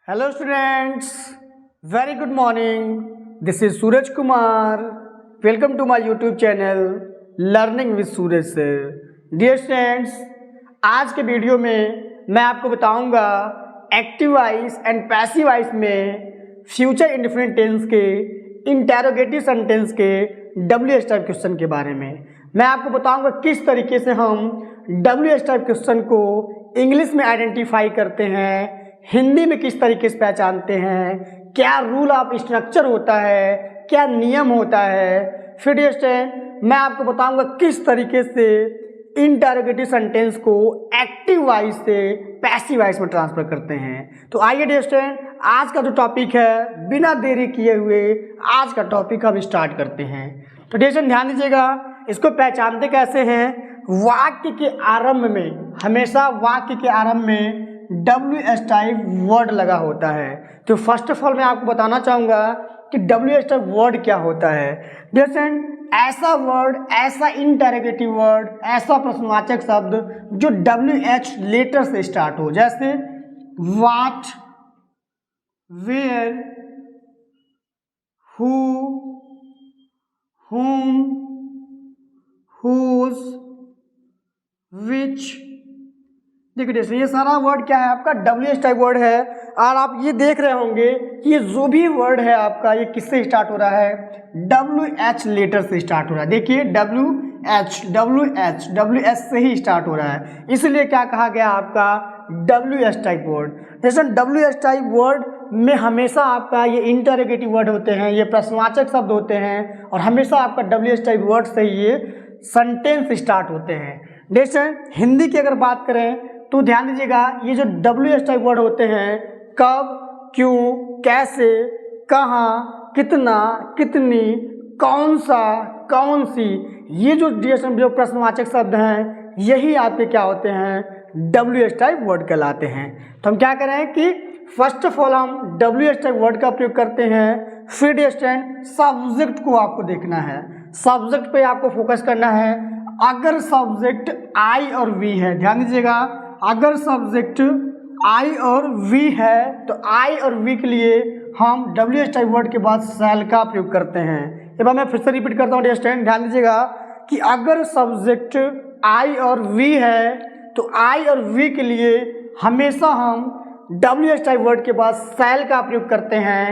Hello students, very good morning. This is Suraj Kumar. Welcome to my YouTube channel Learning with Suraj Sir. Dear students, आज के video में मैं आपको बताऊंगा active voice and passive voice में future indefinite tense के interrogative sentence के WH type question के बारे में। मैं आपको बताऊंगा किस तरीके से हम WH टाइप क्वेश्चन को इंग्लिश में आइडेंटिफाई करते हैं, हिंदी में किस तरीके से पहचानते हैं, क्या रूल ऑफ स्ट्रक्चर होता है, क्या नियम होता है। फिर मैं आपको बताऊंगा किस तरीके से इंटरोगेटिव सेंटेंस को एक्टिव वॉइस से पैसिव वॉइस में ट्रांसफर करते हैं। तो आइए आज का जो टॉपिक है, बिना देरी किए हुए आज का टॉपिक हम स्टार्ट करते हैं। तो ध्यान दीजिएगा, इसको पहचानते कैसे हैं। वाक्य के आरंभ में, हमेशा वाक्य के आरंभ में WH टाइप वर्ड लगा होता है। तो फर्स्ट ऑफ ऑल मैं आपको बताना चाहूँगा कि WH टाइप वर्ड क्या होता है। ऐसा वर्ड, ऐसा इंटरोगेटिव वर्ड, ऐसा प्रश्नवाचक शब्द जो WH लेटर से स्टार्ट हो, जैसे what, where, who, whom, whose, which। देखिए ये सारा वर्ड क्या है आपका WH टाइप वर्ड है। और आप ये देख रहे होंगे कि ये जो भी वर्ड है आपका, ये किससे स्टार्ट हो रहा है, WH लेटर से स्टार्ट हो रहा है। देखिए WH से ही स्टार्ट हो रहा है, इसलिए क्या कहा गया आपका WH टाइप वर्ड। जैसे WH टाइप वर्ड में हमेशा आपका ये इंटरोगेटिव वर्ड होते हैं, ये प्रश्नवाचक शब्द होते हैं, और हमेशा आपका WH टाइप वर्ड से ये सेंटेंस स्टार्ट होते हैं। जैसे हिंदी की अगर बात करें तो ध्यान दीजिएगा, ये जो WH टाइप वर्ड होते हैं, कब, क्यों, कैसे, कहाँ, कितना, कितनी, कौन सा, कौन सी, ये जो प्रश्नवाचक शब्द हैं, यही आपके क्या होते हैं WH टाइप वर्ड कहलाते हैं। तो हम क्या करें कि फर्स्ट ऑफ ऑल हम WH टाइप वर्ड का प्रयोग करते हैं। फिर सब्जेक्ट को आपको देखना है, सब्जेक्ट पे आपको फोकस करना है। अगर सब्जेक्ट I और V है, ध्यान दीजिएगा, अगर सब्जेक्ट I और V है तो I और V के लिए हम WH टाइप वर्ड के बाद शैल का प्रयोग करते हैं। एक बार मैं फिर से रिपीट करता हूँ, ध्यान दीजिएगा कि अगर सब्जेक्ट I और V है तो I और V के लिए हमेशा हम WH टाइप वर्ड के बाद शैल का प्रयोग करते हैं।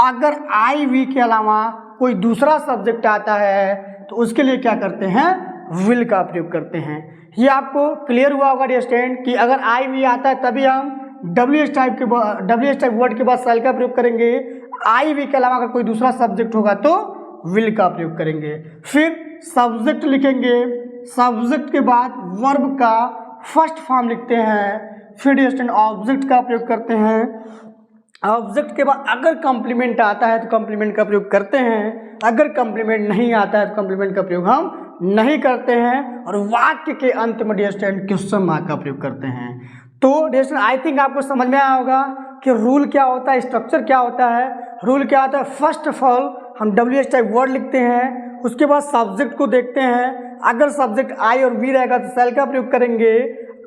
अगर I V के अलावा कोई दूसरा सब्जेक्ट आता है तो उसके लिए क्या करते हैं, विल का प्रयोग करते हैं। ये आपको क्लियर हुआ होगा कि अगर I V आता है तभी हम WH टाइप वर्ड के बाद शैल का प्रयोग करेंगे। I V के अलावा अगर कोई दूसरा सब्जेक्ट होगा तो विल का प्रयोग करेंगे। फिर सब्जेक्ट लिखेंगे, सब्जेक्ट के बाद वर्ब का फर्स्ट फॉर्म लिखते हैं। फिर ऑब्जेक्ट का प्रयोग करते हैं। ऑब्जेक्ट के बाद अगर कॉम्प्लीमेंट आता है तो कॉम्प्लीमेंट का प्रयोग करते हैं, अगर कॉम्प्लीमेंट नहीं आता है तो कॉम्प्लीमेंट का प्रयोग हम नहीं करते हैं, और वाक्य के अंत में क्वेश्चन मार्क का प्रयोग करते हैं। तो आई थिंक आपको समझ में आया होगा कि रूल क्या होता है, स्ट्रक्चर क्या होता है। रूल क्या होता है, फर्स्ट ऑफ ऑल हम WH टाइप वर्ड लिखते हैं, उसके बाद सब्जेक्ट को देखते हैं। अगर सब्जेक्ट I और V रहेगा तो शैल का प्रयोग करेंगे।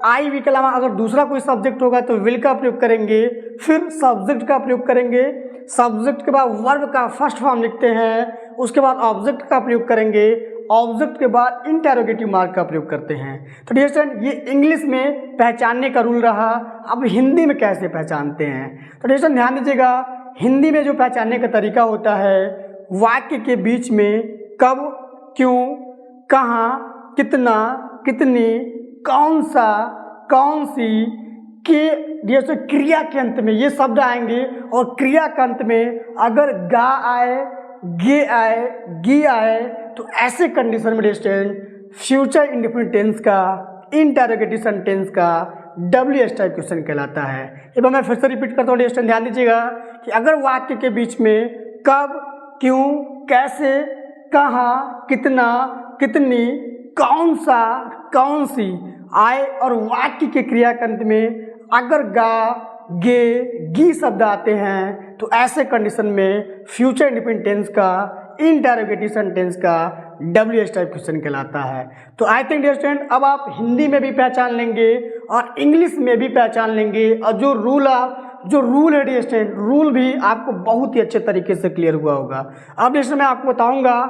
I V के अलावा अगर दूसरा कोई सब्जेक्ट होगा तो विल का प्रयोग करेंगे। फिर सब्जेक्ट का प्रयोग करेंगे, सब्जेक्ट के बाद वर्ब का फर्स्ट फॉर्म लिखते हैं, उसके बाद ऑब्जेक्ट का प्रयोग करेंगे, ऑब्जेक्ट के बाद इंटरोगेटिव मार्क का प्रयोग करते हैं। तो ये इंग्लिश में पहचानने का रूल रहा। अब हिंदी में कैसे पहचानते हैं, तो ध्यान दीजिएगा, हिंदी में जो पहचानने का तरीका होता है, वाक्य के बीच में कब, क्यों, कहाँ, कितना, कितनी, कौन सा, कौन सी के जैसे क्रिया के अंत में ये शब्द आएंगे, और क्रिया के अंत में अगर गा आए, गे आए, गी आए, तो ऐसे कंडीशन में फ्यूचर इंडेफिनिट टेंस का, इंटरोगेटिव सेंटेंस का WH टाइप क्वेश्चन कहलाता है। एक बार मैं फिर से रिपीट करता हूँ, ध्यान दीजिएगा कि अगर वाक्य के बीच में कब, क्यों, कैसे, कहाँ, कितना, कितनी, कौन सा, कौन सी आए, और वाक्य के क्रिया के अंत में अगर गा, गे, गी शब्द आते हैं तो ऐसे कंडीशन में फ्यूचर इंडेफिनिट टेंस का, इंटरोगेटिव सेंटेंस का WH टाइप क्वेश्चन कहलाता है। तो आई थिंक डियर स्टूडेंट, अब आप हिंदी में भी पहचान लेंगे और इंग्लिश में भी पहचान लेंगे, और जो रूल ऑफ जो रूल है डियर स्टूडेंट, रूल भी आपको बहुत ही अच्छे तरीके से क्लियर हुआ होगा। अब डियर स्टूडेंट मैं आपको बताऊंगा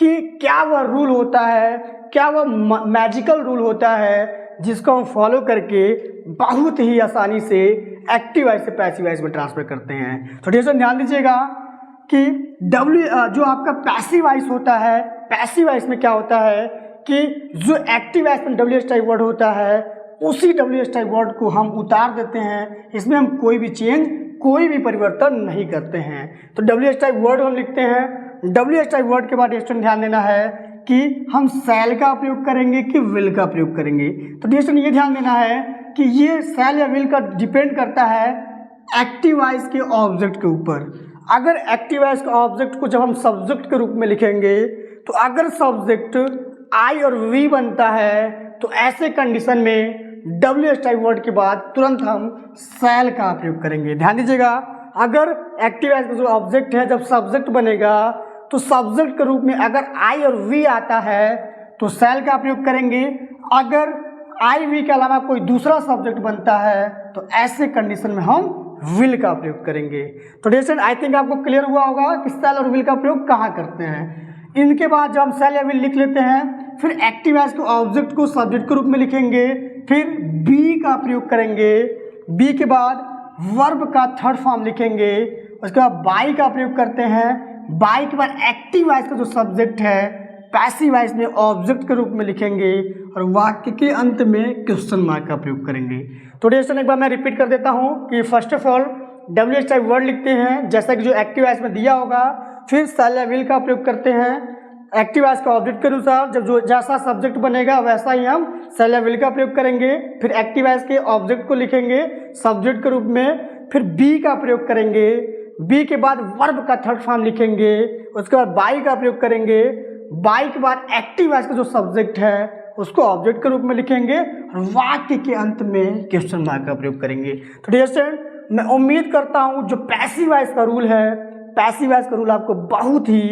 कि क्या वह रूल होता है, क्या वह मैजिकल रूल होता है जिसको हम फॉलो करके बहुत ही आसानी से एक्टिव वॉइस से पैसिव वॉइस में ट्रांसफर करते हैं। तो डियर स्टूडेंट ध्यान दीजिएगा कि जो आपका पैसिव वॉइस होता है, पैसिव वॉइस में क्या होता है कि जो एक्टिव वॉइस में WH टाइप वर्ड होता है उसी WH टाइप वर्ड को हम उतार देते हैं, इसमें हम कोई भी चेंज, कोई भी परिवर्तन नहीं करते हैं। तो WH टाइप वर्ड हम लिखते हैं। WH टाइप वर्ड के बाद स्टूडेंट ध्यान देना है कि हम शैल का प्रयोग करेंगे कि विल का प्रयोग करेंगे। तो स्टूडेंट ये ध्यान देना है कि ये शैल या विल का डिपेंड करता है एक्टिव वॉइस के ऑब्जेक्ट के ऊपर। अगर एक्टिव वॉइस के ऑब्जेक्ट को जब हम सब्जेक्ट के रूप में लिखेंगे तो अगर सब्जेक्ट आई और वी बनता है तो ऐसे कंडीशन में WH टाइप वर्ड के बाद तुरंत हम शैल का प्रयोग करेंगे। ध्यान दीजिएगा, अगर एक्टिव वॉइस का जो ऑब्जेक्ट है जब सब्जेक्ट बनेगा तो सब्जेक्ट के रूप में अगर आई और वी आता है तो शैल का प्रयोग करेंगे। अगर आई वी के अलावा कोई दूसरा सब्जेक्ट बनता है तो ऐसे कंडीशन में हम विल का प्रयोग करेंगे। तो डियर आई थिंक आपको क्लियर हुआ होगा कि शैल और विल का प्रयोग कहाँ करते हैं। इनके बाद जब हम शैल या विल लिख लेते हैं फिर एक्टिव वॉइस के ऑब्जेक्ट को सब्जेक्ट के रूप में लिखेंगे, फिर बी का प्रयोग करेंगे, बी के बाद वर्ब का थर्ड फॉर्म लिखेंगे, उसके बाद बाई का प्रयोग करते हैं, बाई के बाद एक्टिव वॉइस का जो सब्जेक्ट है पैसिव वॉइस में ऑब्जेक्ट के रूप में लिखेंगे और वाक्य के अंत में क्वेश्चन मार्क का प्रयोग करेंगे। तो डियर एक बार मैं रिपीट कर देता हूँ कि first of all WH type word लिखते हैं जैसा कि जो एक्टिव वॉइस में दिया होगा, फिर शैल या विल का प्रयोग करते हैं एक्टिव वॉइस के ऑब्जेक्ट के अनुसार, जब जो जैसा सब्जेक्ट बनेगा वैसा ही हम शैल या विल का प्रयोग करेंगे, फिर एक्टिव वॉइस के ऑब्जेक्ट को लिखेंगे सब्जेक्ट के रूप में, फिर बी का प्रयोग करेंगे, बी के बाद वर्ब का थर्ड फॉर्म लिखेंगे, उसके बाद बाई का प्रयोग करेंगे, बाई के बाद एक्टिव वॉइस का जो सब्जेक्ट है उसको ऑब्जेक्ट के रूप में लिखेंगे और वाक्य के अंत में क्वेश्चन मार्क का प्रयोग करेंगे। तो डियर स्टूडेंट मैं उम्मीद करता हूँ जो पैसिव वॉइस का रूल है, पैसिव वॉइस का रूल आपको बहुत ही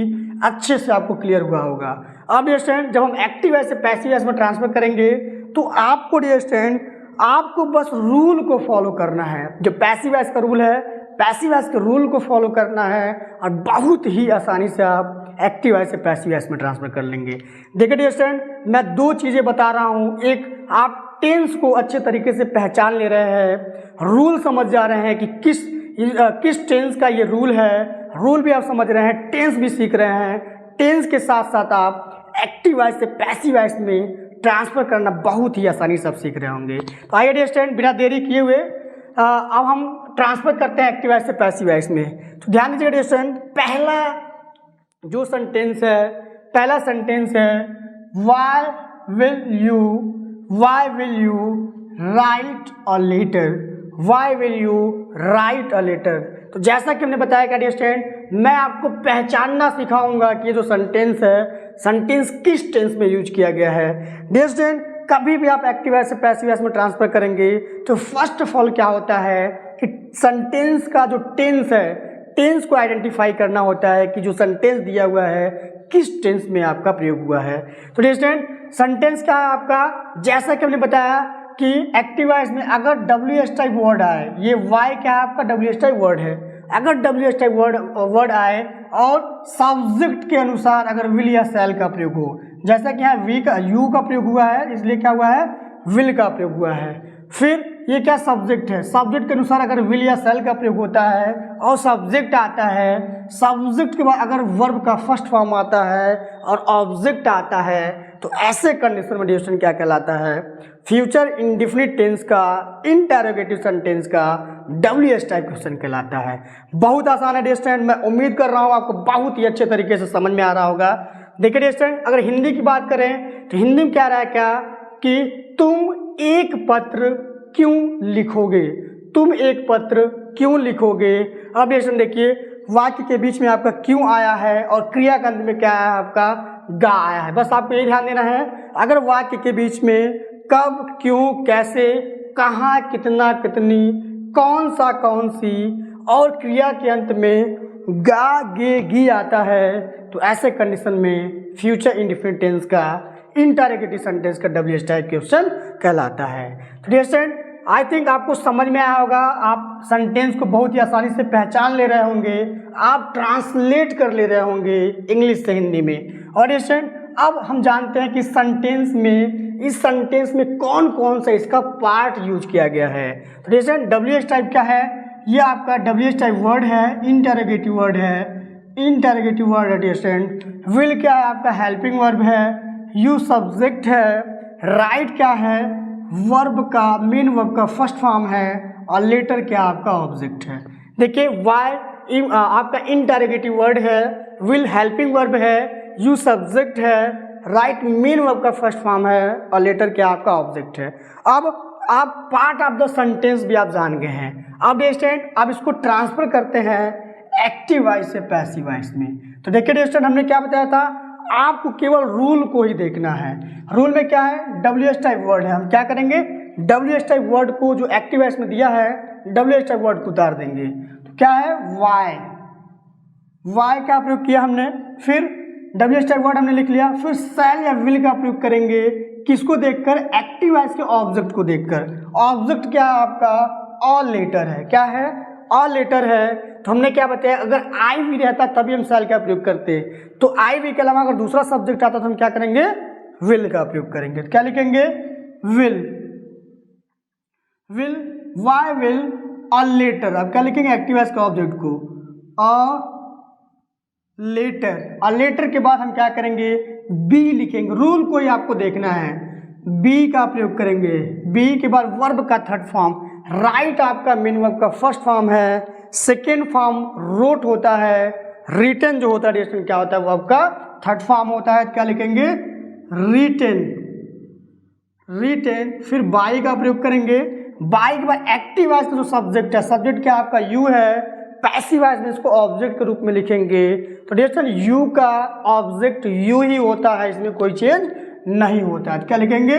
अच्छे से आपको क्लियर हुआ होगा। अब डियर स्टूडेंट जब हम एक्टिव वॉइस से पैसिव वॉइस में ट्रांसफर करेंगे तो आपको डियर स्टूडेंट आपको बस रूल को फॉलो करना है। जो पैसिव वॉइस का रूल है, पैसिव वॉइस के रूल को फॉलो करना है और बहुत ही आसानी से आप एक्टिव वॉइस से पैसिव वॉइस में ट्रांसफर कर लेंगे। देखिए डियर स्टूडेंट मैं दो चीज़ें बता रहा हूँ, एक आप टेंस को अच्छे तरीके से पहचान ले रहे हैं, रूल समझ जा रहे हैं कि किस टेंस का ये रूल है, रूल भी आप समझ रहे हैं, टेंस भी सीख रहे हैं, टेंस के साथ साथ आप एक्टिव वॉइस से पैसिव वॉइस में ट्रांसफर करना बहुत ही आसानी से आप सीख रहे होंगे। तो आइए डियर स्टूडेंट बिना देरी किए हुए अब हम ट्रांसफर करते हैं एक्टिव वॉइस से पैसिव वॉइस में। तो ध्यान दीजिएगा डियर स्टूडेंट पहला जो सेंटेंस है, पहला सेंटेंस है why will you write a letter, why will you write a letter. तो जैसा कि हमने बताया क्या डियर स्टूडेंट मैं आपको पहचानना सिखाऊंगा कि ये जो सेंटेंस है सेंटेंस किस टेंस में यूज किया गया है। डियर स्टूडेंट कभी भी आप एक्टिव वॉइस से पैसिव वॉइस में ट्रांसफर करेंगे तो फर्स्ट ऑफ ऑल क्या होता है कि सेंटेंस का जो टेंस है, टेंस को आइडेंटिफाई करना होता है कि जो सेंटेंस दिया हुआ है किस टेंस में आपका प्रयोग हुआ है। तो डियर स्टूडेंट सेंटेंस क्या है आपका, जैसा कि हमने बताया कि एक्टिव वॉइस में अगर WH टाइप वर्ड आए, ये वाई क्या है आपका WH टाइप वर्ड है, अगर WH टाइप वर्ड आए और सब्जेक्ट के अनुसार अगर विल या शैल का प्रयोग हो, जैसा कि यहाँ यू का प्रयोग हुआ है इसलिए क्या हुआ है विल का प्रयोग हुआ है। फिर ये क्या सब्जेक्ट है, सब्जेक्ट के अनुसार अगर विल या शैल का प्रयोग होता है और सब्जेक्ट आता है, सब्जेक्ट के बाद अगर वर्ब का फर्स्ट फॉर्म आता है और ऑब्जेक्ट आता है तो ऐसे कंडीशन में डियर स्टूडेंट क्या कहलाता है, फ्यूचर इंडेफिनिट टेंस का इंटरोगेटिव सेंटेंस का WH टाइप क्वेश्चन कहलाता है। बहुत आसान है डियर स्टूडेंट, मैं उम्मीद कर रहा हूँ आपको बहुत ही अच्छे तरीके से समझ में आ रहा होगा। देखिए डियर स्टूडेंट अगर हिंदी की बात करें तो हिंदी में क्या रहा है क्या कि तुम एक पत्र क्यों लिखोगे, तुम एक पत्र क्यों लिखोगे। अब डियर स्टूडेंट देखिए वाक्य के बीच में आपका क्यों आया है और क्रिया के अंत में क्या आया है आपका गा आया है। बस आपको ये ध्यान देना है अगर वाक्य के बीच में कब, क्यों, कैसे, कहाँ, कितना, कितनी, कौन सा, कौन सी और क्रिया के अंत में गा, गे, गी आता है तो ऐसे कंडीशन में फ्यूचर इंडेफिनिट टेंस का इंटरोगेटिव सेंटेंस का WH टाइप क्वेश्चन कहलाता है। तो डियर स्टूडेंट आई थिंक आपको समझ में आया होगा, आप सेंटेंस को बहुत ही आसानी से पहचान ले रहे होंगे, आप ट्रांसलेट कर ले रहे होंगे इंग्लिश से हिंदी में। और स्टूडेंट अब हम जानते हैं कि इस सेंटेंस में कौन कौन सा इसका पार्ट यूज किया गया है। तो स्टूडेंट WH टाइप क्या है, ये आपका WH टाइप वर्ड है, इंटरोगेटिव वर्ड है, इंटरोगेटिव वर्ड है स्टूडेंट। विल क्या है आपका हेल्पिंग वर्ब है, यू सब्जेक्ट है, राइट क्या है वर्ब का मेन वर्ब का फर्स्ट फॉर्म है, और लेटर क्या आपका ऑब्जेक्ट है। देखिए वाई आपका इंटरोगेटिव वर्ड है, विल हेल्पिंग वर्ब है, यू सब्जेक्ट है, राइट मेन वर्ब का फर्स्ट फॉर्म है, और लेटर क्या आपका ऑब्जेक्ट है। अब आप पार्ट ऑफ द सेंटेंस भी आप जान गए हैं। अब स्टूडेंट अब इसको ट्रांसफर करते हैं एक्टिव वॉइस से पैसिव वॉइस में। तो देखिए स्टूडेंट हमने क्या बताया था, आपको केवल रूल को ही देखना है। रूल में क्या है, WH टाइप वर्ड है, हम क्या करेंगे WH टाइप वर्ड को जो एक्टिव वॉइस में दिया है WH टाइप वर्ड को उतार देंगे। तो क्या है वाई का प्रयोग किया हमने, फिर WH टाइप वर्ड हमने लिख लिया, फिर शैल या विल का प्रयोग करेंगे किसको देखकर, एक्टिव वॉइस के ऑब्जेक्ट को देखकर। ऑब्जेक्ट क्या है आपका, ऑल लेटर है, क्या है ऑल लेटर है। तो हमने क्या बताया, अगर आई भी रहता तभी हम शैल का प्रयोग करते, तो आई भी के अलावा अगर दूसरा सब्जेक्ट आता तो हम क्या करेंगे विल का प्रयोग करेंगे। तो क्या लिखेंगे will why will a letter. अब क्या लिखेंगे एक्टिव वॉइस के ऑब्जेक्ट को अ लेटर के बाद हम क्या करेंगे बी लिखेंगे। रूल को ही आपको देखना है, बी का प्रयोग करेंगे, बी के बाद वर्ब का थर्ड फॉर्म, राइट आपका मेन वर्ब का फर्स्ट फॉर्म है, सेकेंड फॉर्म रोट होता है, रिटन जो होता है क्या होता है वो आपका थर्ड फॉर्म होता है। क्या लिखेंगे रिटेन, फिर बाई का प्रयोग करेंगे, बाई के बाद एक्टिव वॉइस का जो सब्जेक्ट है, सब्जेक्ट क्या आपका यू है, पैसिव वॉइस में इसको ऑब्जेक्ट के रूप में लिखेंगे। तो डियरेक्शन यू का ऑब्जेक्ट यू ही होता है, इसमें कोई चेंज नहीं होता है। क्या लिखेंगे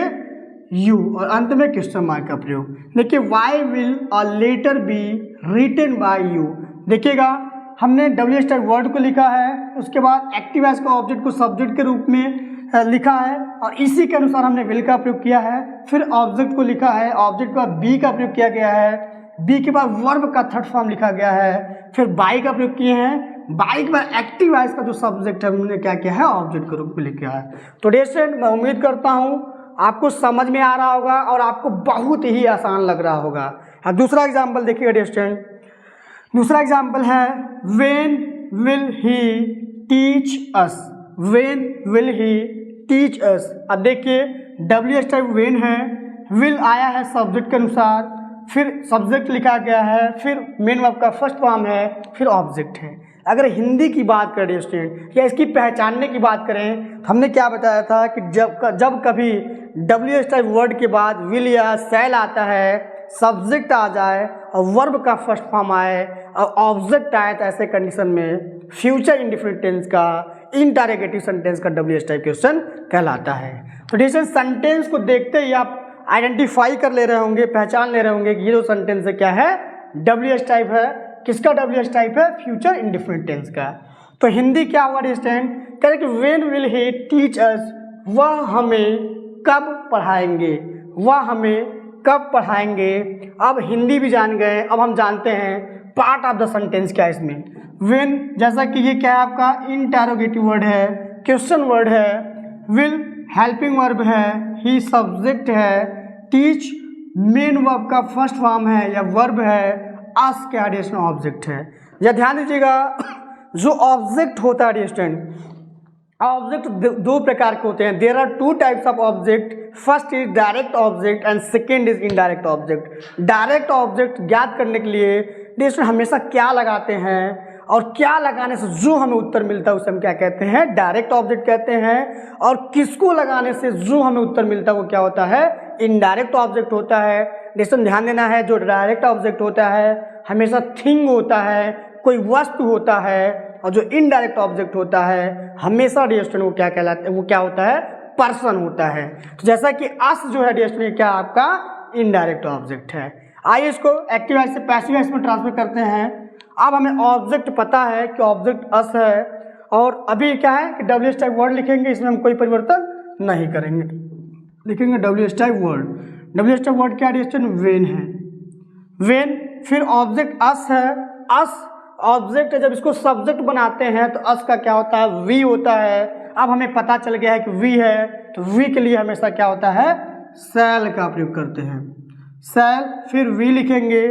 यू, और अंत में क्वेश्चन मार्क का प्रयोग। देखिए why will a letter be written by you. देखिएगा हमने WH टाइप वर्ड को लिखा है, उसके बाद एक्टिव वॉइस का ऑब्जेक्ट को सब्जेक्ट के रूप में लिखा है, और इसी के अनुसार हमने विल का प्रयोग किया है, फिर ऑब्जेक्ट को लिखा है, ऑब्जेक्ट का बी का प्रयोग किया गया है, बी के बाद वर्ब का थर्ड फॉर्म लिखा गया है, फिर बाई का प्रयोग किए हैं, बाई के बाद एक्टिव वॉइस का जो सब्जेक्ट है हमने क्या किया है ऑब्जेक्ट के रूप में लिखा है। तो स्टूडेंट मैं उम्मीद करता हूँ आपको समझ में आ रहा होगा और आपको बहुत ही आसान लग रहा होगा। अब दूसरा एग्जाम्पल देखिएगा स्टूडेंट, दूसरा एग्जाम्पल है when will he teach us, when will he teach us. अब देखिए WH टाइप व्हेन है, विल आया है सब्जेक्ट के अनुसार, फिर सब्जेक्ट लिखा गया है, फिर मेन वर्ब का फर्स्ट फॉर्म है, फिर ऑब्जेक्ट है। अगर हिंदी की बात करें स्टूडेंट या इसकी पहचानने की बात करें तो हमने क्या बताया था कि जब कभी WH टाइप वर्ड के बाद विल या शैल आता है, सब्जेक्ट आ जाए और वर्ब का फर्स्ट फॉर्म आए और ऑब्जेक्ट आए, तो ऐसे कंडीशन में फ्यूचर इंडेफिनिट टेंस का इंटरोगेटिव सेंटेंस का WH टाइप क्वेश्चन कहलाता है। तो डिफरेंट सेंटेंस को देखते ही आप आइडेंटिफाई कर ले रहे होंगे, पहचान ले रहे होंगे कि ये जो सेंटेंस है क्या है WH टाइप है। किसका WH टाइप है, फ्यूचर इंडेफिनिट टेंस का। तो हिंदी क्या हुआ स्टूडेंट, कह रहे कि when will he teach us, वह हमें कब पढ़ाएंगे, वह हमें कब पढ़ाएंगे। अब हिंदी भी जान गए, अब हम जानते हैं पार्ट ऑफ द सेंटेंस क्या है इसमें। व्हेन जैसा कि ये क्या है आपका इंटरोगेटिव वर्ड है, क्वेश्चन वर्ड है, विल हेल्पिंग वर्ब है, ही सब्जेक्ट है, टीच मेन वर्ब का फर्स्ट फॉर्म है या वर्ब है, अस क्या एडिशनल ऑब्जेक्ट है। या ध्यान दीजिएगा जो ऑब्जेक्ट होता है स्टूडेंट, ऑब्जेक्ट दो प्रकार के होते हैं। There are two types of object, first is direct object and second is indirect object. Direct object ज्ञात करने के लिए स्टूडेंट हमेशा क्या लगाते हैं, और क्या लगाने से जो हमें उत्तर मिलता है उसे हम क्या कहते हैं, डायरेक्ट ऑब्जेक्ट कहते हैं। और किसको लगाने से जो हमें उत्तर मिलता है वो क्या होता है, इनडायरेक्ट ऑब्जेक्ट होता है। डिस्टेंस ध्यान देना है, जो डायरेक्ट ऑब्जेक्ट होता है हमेशा थिंग होता है, कोई वस्तु होता है, और जो इनडायरेक्ट ऑब्जेक्ट होता है हमेशा डिस्टेंस वो क्या कहलाता है, वो क्या होता है, पर्सन होता है। तो जैसा कि अस जो है डिस्टेंस क्या आपका इनडायरेक्ट ऑब्जेक्ट है। आइए इसको एक्टिव वॉइस से पैसिव वॉइस में ट्रांसफर करते हैं। अब हमें ऑब्जेक्ट पता है कि ऑब्जेक्ट अस है, और अभी क्या है कि WH टाइप वर्ड लिखेंगे, इसमें हम कोई परिवर्तन नहीं करेंगे, लिखेंगे WH type word. WH type word क्या है? वेन है, वेन। फिर ऑब्जेक्ट अस है, अस ऑब्जेक्ट है, जब इसको सब्जेक्ट बनाते हैं तो अस का क्या होता है? वी होता है। अब हमें पता चल गया है कि वी है, तो वी के लिए हमेशा क्या होता है? सेल का प्रयोग करते हैं, सेल। फिर वी लिखेंगे,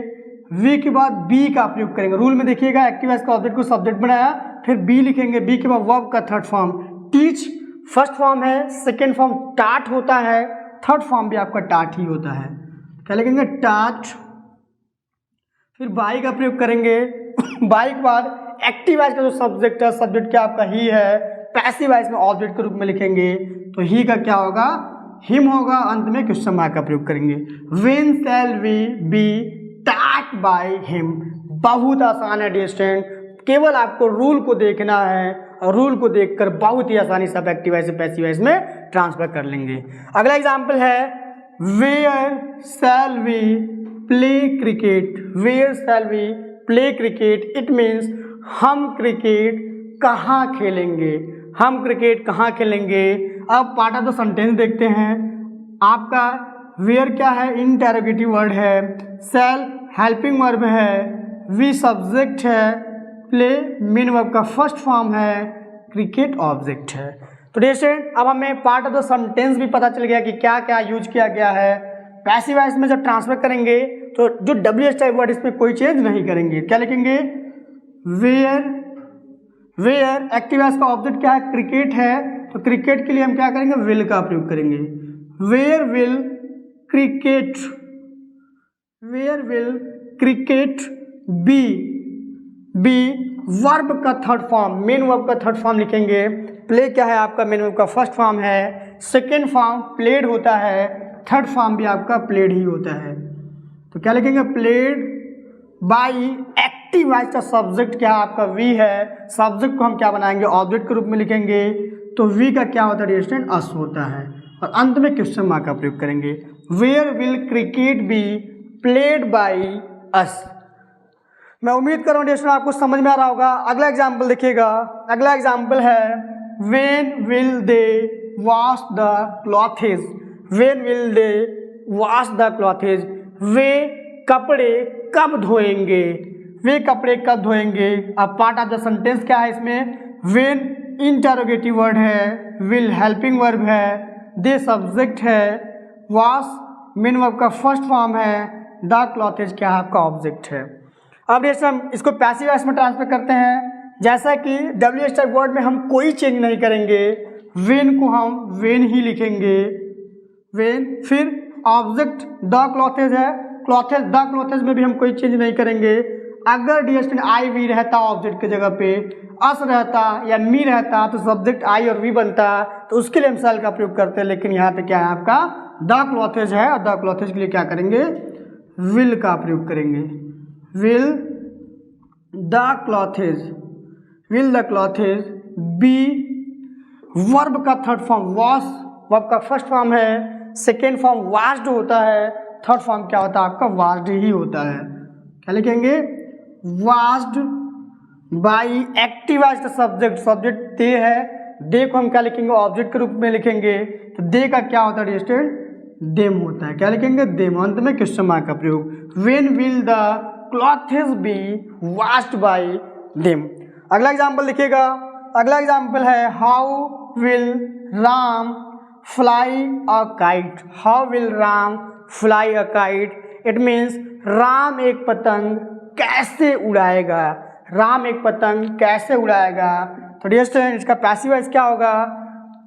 वी के बाद बी का प्रयोग करेंगे। रूल में देखिएगा, एक्टिव वॉइस का ऑब्जेक्ट को सब्जेक्ट बनाया, फिर बी लिखेंगे, बी के बाद वर्ब का third form teach first form है, सेकेंड फॉर्म टाट होता है, थर्ड फॉर्म भी आपका टाट ही होता है। क्या लिखेंगे? टाट। फिर बाई का प्रयोग करेंगे, बाई के बाद एक्टिव वॉइस का जो सब्जेक्ट है, सब्जेक्ट क्या आपका ही है, पैसिव वॉइस में ऑब्जेक्ट के रूप में लिखेंगे, तो ही का क्या होगा? हिम होगा। अंत में क्वेश्चन मार्क का प्रयोग करेंगे। When shall we be taught by him. बहुत आसान है डियर स्टूडेंट, केवल आपको रूल को देखना है और रूल को देखकर बहुत ही आसानी से आप एक्टिव वॉइस से पैसिव वॉइस में ट्रांसफर कर लेंगे। अगला एग्जांपल है where shall we play cricket. Where shall we play cricket, it means हम क्रिकेट कहाँ खेलेंगे, हम क्रिकेट कहाँ खेलेंगे। अब पार्ट ऑफ द सेंटेंस देखते हैं। आपका वेयर क्या है? इंटरोगेटिव वर्ड है, शैल हेल्पिंग वर्ब है, वी सब्जेक्ट है, प्ले मेन वर्ब का फर्स्ट फॉर्म है, क्रिकेट ऑब्जेक्ट है। तो डियर स्टूडेंट, अब हमें पार्ट ऑफ द सेंटेंस भी पता चल गया कि क्या क्या यूज किया गया है। पैसिव वॉइस में जब ट्रांसफर करेंगे तो जो WH टाइप वर्ड इसमें कोई चेंज नहीं करेंगे। क्या लिखेंगे? वेयर। वेयर एक्टिव वॉइस का ऑब्जेक्ट क्या है? क्रिकेट है, तो क्रिकेट के लिए हम क्या करेंगे? विल का प्रयोग करेंगे। Where will cricket, where will cricket be. Be verb का थर्ड फॉर्म, मेन वर्ब का थर्ड फॉर्म लिखेंगे। प्ले क्या है आपका? मेन वर्ब का फर्स्ट फॉर्म है, सेकेंड फॉर्म प्लेड होता है, थर्ड फॉर्म भी आपका प्लेड ही होता है। तो क्या लिखेंगे? प्लेड बाई एक्टिव वॉइस का सब्जेक्ट क्या है आपका? वी है, सब्जेक्ट को हम क्या बनाएंगे? ऑब्जेक्ट के रूप में लिखेंगे, तो वी का क्या होता है डियर स्टूडेंट? अस होता है। और अंत में क्वेश्चन मार्क का प्रयोग करेंगे। Where will cricket be played by us. मैं उम्मीद कर रहा हूँ डियर स्टूडेंट आपको समझ में आ रहा होगा। अगला एग्जाम्पल देखिएगा। अगला एग्जाम्पल है when will they wash the clothes. When will they wash the clothes, वे कपड़े कब धोएंगे, वे कपड़े कब धोएंगे। अब पार्ट ऑफ द सेंटेंस क्या है इसमें? वेन इंटरोगेटिव वर्ड है, विल हेल्पिंग वर्ब है, दे सब्जेक्ट है, वॉश मेन वर्ब का फर्स्ट फॉर्म है, द क्लॉथेज क्या है आपका? ऑब्जेक्ट है। अब जैसे हम इसको पैसिव वॉइस में ट्रांसफर करते हैं, जैसा कि WH टाइप वर्ड में हम कोई चेंज नहीं करेंगे, वेन को हम वेन ही लिखेंगे, वेन। फिर ऑब्जेक्ट द क्लॉथेज है, क्लॉथेज द क्लॉथेज में भी हम कोई चेंज नहीं करेंगे। अगर डियर स्टूडेंट आई वी रहता ऑब्जेक्ट की जगह पे, अस रहता या मी रहता तो सब्जेक्ट आई और वी बनता, तो उसके लिए हम शैल का प्रयोग करते हैं। लेकिन यहाँ पे क्या है आपका? द क्लॉथेज है, और द क्लॉथेज के लिए क्या करेंगे? विल का प्रयोग करेंगे। Will the clothes, will the clothes be verb का थर्ड फॉर्म वॉश, वर्ब का फर्स्ट फॉर्म है, सेकेंड फॉर्म वाश्ड होता है, थर्ड फॉर्म क्या होता है आपका? वाश्ड ही होता है। क्या लिखेंगे? वाश्ड बाई एक्टिव वॉइस का सब्जेक्ट, सब्जेक्ट दे है, दे को हम क्या लिखेंगे? ऑब्जेक्ट के रूप में लिखेंगे, तो दे का क्या होता है स्टूडेंट? देम होता है। क्या लिखेंगे? देम। अंत में क्वेश्चन मार्क का प्रयोग। When will the clothes B washed by them. अगला एग्जाम्पल देखिएगा। अगला एग्जाम्पल है how will Ram fly a kite. How will Ram fly a kite, it means Ram एक पतंग कैसे उड़ाएगा, राम एक पतंग कैसे उड़ाएगा। तो डियर स्टूडेंट इसका पैसिव वॉइस क्या होगा?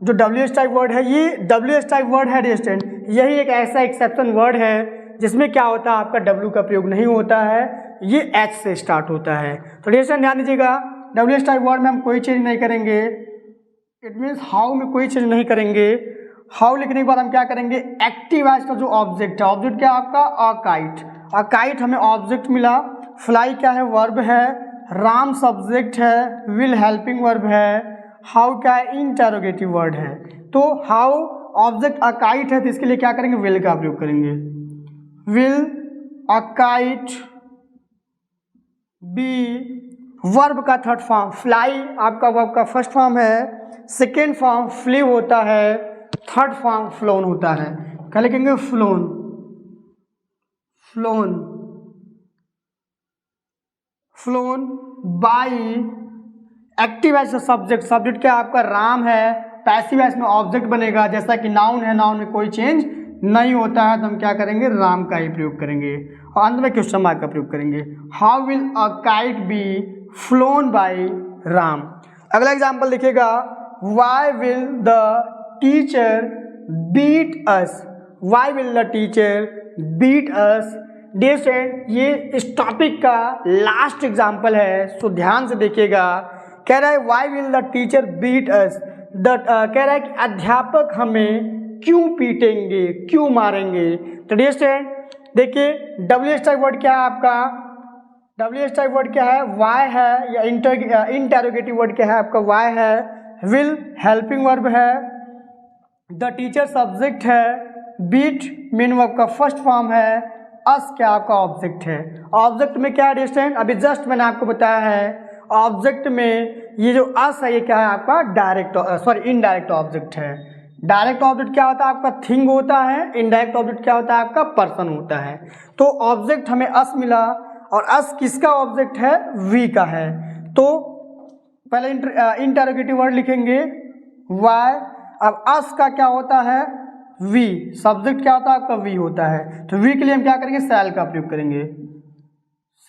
जो WH टाइप वर्ड है, ये WH टाइप वर्ड है डियर स्टूडेंट, यही एक ऐसा एक्सेप्शन वर्ड है जिसमें क्या होता है आपका W का प्रयोग नहीं होता है, ये H से स्टार्ट होता है। तो डियर स्टूडेंट ध्यान दीजिएगा, WH टाइप वर्ड में हम कोई चेंज नहीं करेंगे, इट मीन्स हाउ में कोई चेंज नहीं करेंगे। हाउ लिखने के बाद हम क्या करेंगे? एक्टिव वॉइस का जो ऑब्जेक्ट है, ऑब्जेक्ट क्या है आपका? A kite. अ काइट हमें ऑब्जेक्ट मिला, फ्लाई क्या है? वर्ब है, राम सब्जेक्ट है, विल हेल्पिंग वर्ब है, हाउ क्या है? इंटरोगेटिव वर्ड है। तो हाउ ऑब्जेक्ट अ काइट है, तो इसके लिए क्या करेंगे? विल का प्रयोग करेंगे। Will a kite be verb का थर्ड फॉर्म, फ्लाई आपका वर्ब का फर्स्ट फॉर्म है, सेकेंड फॉर्म फ्ली होता है, थर्ड फॉर्म फ्लोन होता है। क्या लिखेंगे? Flown. Flown by active as subject, subject क्या आपका राम है, पैसिव एज में ऑब्जेक्ट बनेगा, जैसा कि नाउन है, नाउन में कोई चेंज नहीं होता है तो हम क्या करेंगे, राम का ही प्रयोग करेंगे और अंत में क्वेश्चन मार्क का प्रयोग करेंगे। How will a kite be flown by Ram. अगला एग्जाम्पल देखिएगा, why will the teacher beat us, why will the teacher beat us. Dear student, ये इस टॉपिक का लास्ट एग्जाम्पल है, सो ध्यान से देखिएगा। कह रहा है why will the teacher beat us, कह रहा है कि अध्यापक हमें क्यों पीटेंगे, क्यों मारेंगे। तो डियर स्टूडेंट देखिए, WH टाइप वर्ड क्या है आपका, WH टाइप वर्ड क्या है, वाई है, या इंटेरोगेटिव वर्ड क्या है आपका, वाई है, विल हेल्पिंग वर्ब है, द टीचर सब्जेक्ट है, बीट मेन वर्ब का फर्स्ट फॉर्म है, अस क्या आपका ऑब्जेक्ट है। ऑब्जेक्ट में क्या है डियर स्टूडेंट, अभी जस्ट मैंने आपको बताया है, ऑब्जेक्ट में ये जो अस है ये क्या है आपका डायरेक्ट इनडायरेक्ट ऑब्जेक्ट है। डायरेक्ट ऑब्जेक्ट क्या होता है आपका, थिंग होता है, इनडायरेक्ट ऑब्जेक्ट क्या होता है आपका, पर्सन होता है। तो ऑब्जेक्ट हमें अस मिला और अस किसका ऑब्जेक्ट है, वी का है। तो पहले इंटरोगेटिव वर्ड लिखेंगे वाई, अब अस का क्या होता है, वी, सब्जेक्ट क्या होता है आपका, वी होता है। तो वी के लिए हम क्या करेंगे, शैल का प्रयोग करेंगे,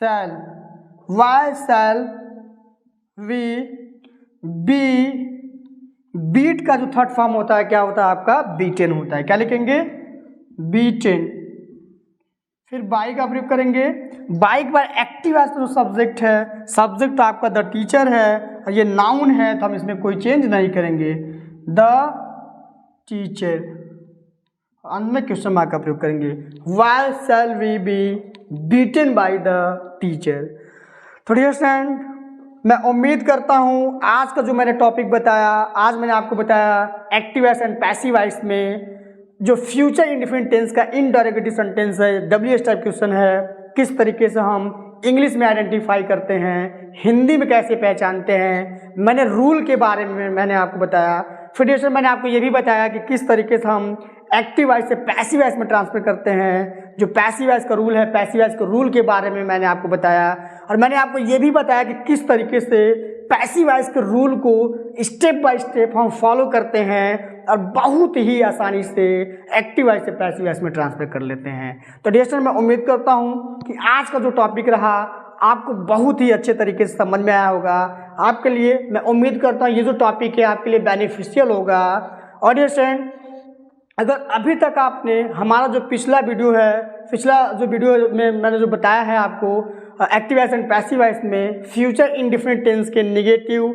shall, why shall we be, beat का जो थर्ड फॉर्म होता है क्या होता है आपका, बीटेन होता है। क्या लिखेंगे, बीटेन। फिर बाई का प्रयोग करेंगे, बाई के बाद एक्टिव एज जो सब्जेक्ट है, सब्जेक्ट तो आपका द टीचर है और ये नाउन है तो हम इसमें कोई चेंज नहीं करेंगे, द टीचर, अंत में क्वेश्चन मार्क का प्रयोग करेंगे, why shall we be beaten by the teacher. तो डियर स्टूडेंट, मैं उम्मीद करता हूँ आज का जो मैंने टॉपिक बताया, आज मैंने आपको बताया active voice and passive voice में जो फ्यूचर इंडिफिनिट टेंस का इंटरोगेटिव सेंटेंस है, WH टाइप क्वेश्चन है, किस तरीके से हम इंग्लिश में आइडेंटिफाई करते हैं, हिंदी में कैसे पहचानते हैं, मैंने रूल के बारे में मैंने आपको बताया। फिर मैंने आपको ये भी बताया कि किस तरीके से हम एक्टिव वॉइस से पैसिव वॉइस में ट्रांसफर करते हैं, जो पैसिव वॉइस का रूल है, पैसिव वॉइस के रूल के बारे में मैंने आपको बताया। और मैंने आपको ये भी बताया कि किस तरीके से पैसिव वॉइस के रूल को स्टेप बाय स्टेप हम फॉलो करते हैं और बहुत ही आसानी से एक्टिव वॉइस से पैसिव वॉइस में ट्रांसफर कर लेते हैं। तो डियर स्टूडेंट, मैं उम्मीद करता हूँ कि आज का जो टॉपिक रहा आपको बहुत ही अच्छे तरीके से समझ में आया होगा। आपके लिए मैं उम्मीद करता हूँ ये जो टॉपिक है आपके लिए बेनिफिशियल होगा। और डियर स्टूडेंट, अगर अभी तक आपने हमारा जो पिछला वीडियो में मैंने जो बताया है आपको active voice and passive voice में फ्यूचर इंडिफिनिट टेंस के नेगेटिव,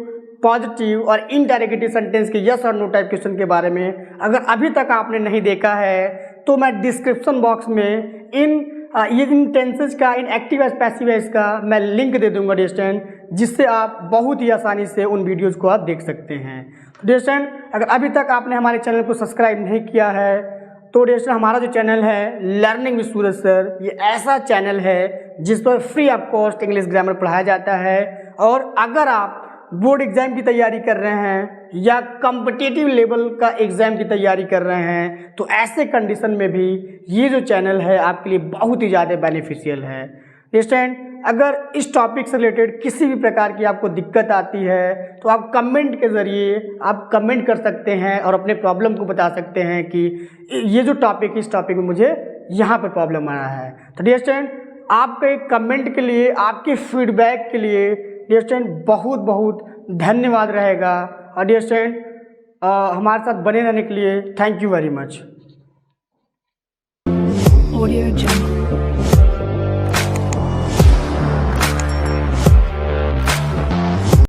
पॉजिटिव और इंटरोगेटिव सेंटेंस के यस और नो टाइप क्वेश्चन के बारे में अगर अभी तक आपने नहीं देखा है तो मैं डिस्क्रिप्शन बॉक्स में इन टेंसेस का, इन एक्टिव वॉइस पैसिव वॉइस का मैं लिंक दे दूंगा डियर स्टूडेंट, जिससे आप बहुत ही आसानी से उन वीडियोज़ को आप देख सकते हैं। डियर स्टूडेंट, अगर अभी तक आपने हमारे चैनल को सब्सक्राइब नहीं किया है तो डियर स्टूडेंट, हमारा जो चैनल है लर्निंग विद सूरज सर, ये ऐसा चैनल है जिस पर free of cost English grammar पढ़ाया जाता है। और अगर आप बोर्ड एग्जाम की तैयारी कर रहे हैं या कॉम्पिटिटिव लेवल का एग्जाम की तैयारी कर रहे हैं तो ऐसे कंडीशन में भी ये जो चैनल है आपके लिए बहुत ही ज़्यादा बेनिफिशियल है। डियर स्टूडेंट, अगर इस टॉपिक से रिलेटेड किसी भी प्रकार की आपको दिक्कत आती है तो आप कमेंट के ज़रिए आप कमेंट कर सकते हैं और अपने प्रॉब्लम को बता सकते हैं कि ये जो टॉपिक, इस टॉपिक में मुझे यहाँ पर प्रॉब्लम आ रहा है। तो डियर स्टूडेंट, आपके कमेंट के लिए, आपके फीडबैक के लिए डियर स्टूडेंट बहुत बहुत धन्यवाद रहेगा। और डियर स्टूडेंट, हमारे साथ बने रहने के लिए थैंक यू वेरी मच।